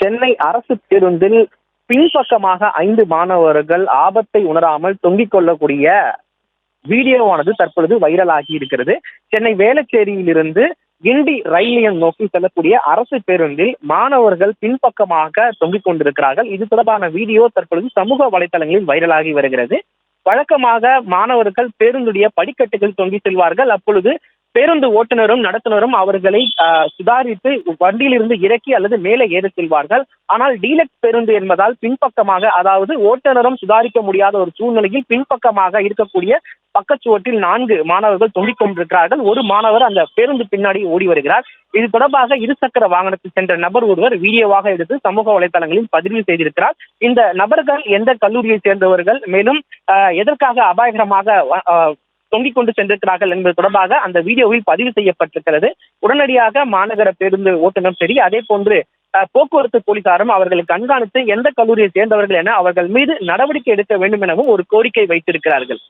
சென்னை அரசு பேருந்தில் பின்பக்கமாக 5 மாணவர்கள் ஆபத்தை உணராமல் தொங்கிக் கொள்ளக்கூடிய வீடியோவானது தற்பொழுது வைரலாகி இருக்கிறது. சென்னை வேளச்சேரியிலிருந்து கிண்டி ரயில் நிலையம் நோக்கி செல்லக்கூடிய அரசு பேருந்தில் மாணவர்கள் பின்பக்கமாக தொங்கிக் கொண்டிருக்கிறார்கள். இது தொடர்பான வீடியோ தற்பொழுது சமூக வலைதளங்களில் வைரலாகி வருகிறது. வழக்கமாக மாணவர்கள் பேருந்துடைய படிக்கட்டுகள் தொங்கி செல்வார்கள். அப்பொழுது பேருந்து ஓட்டுநரும் நடத்துனரும் அவர்களை சுதாரித்து வண்டியிலிருந்து இறக்கி அல்லது மேலே ஏற செல்வார்கள். ஆனால் டீலக்ஸ் பேருந்து என்பதால் பின்பக்கமாக, அதாவது ஓட்டுநரும் சுதாரிக்க முடியாத ஒரு சூழ்நிலையில் பின்பக்கமாக இருக்கக்கூடிய பக்கச்சுவற்றில் 4 மாணவர்கள் தொங்கிக் கொண்டிருக்கிறார்கள். ஒரு மாணவர் அந்த பேருந்து பின்னாடி ஓடி வருகிறார். இது தொடர்பாக இருசக்கர வாகனத்தில் சென்ற நபர் ஒருவர் வீடியோவாக எடுத்து சமூக வலைதளங்களில் பதிவு செய்திருக்கிறார். இந்த நபர்கள் எந்த கல்லூரியை சேர்ந்தவர்கள், மேலும் எதற்காக அபாயகரமாக தொங்கிக் கொண்டு சென்றிருக்கிறார்கள் என்பது தொடர்பாக அந்த வீடியோவில் பதிவு செய்யப்பட்டிருக்கிறது. உடனடியாக மாநகர பேருந்து ஓட்டுநர் சரி, அதே போன்று போக்குவரத்து போலீசாரும் அவர்களை கண்காணித்து எந்த கல்லூரியை சேர்ந்தவர்கள் என அவர்கள் மீது நடவடிக்கை எடுக்க வேண்டும் எனவும் ஒரு கோரிக்கை வைத்திருக்கிறார்கள்.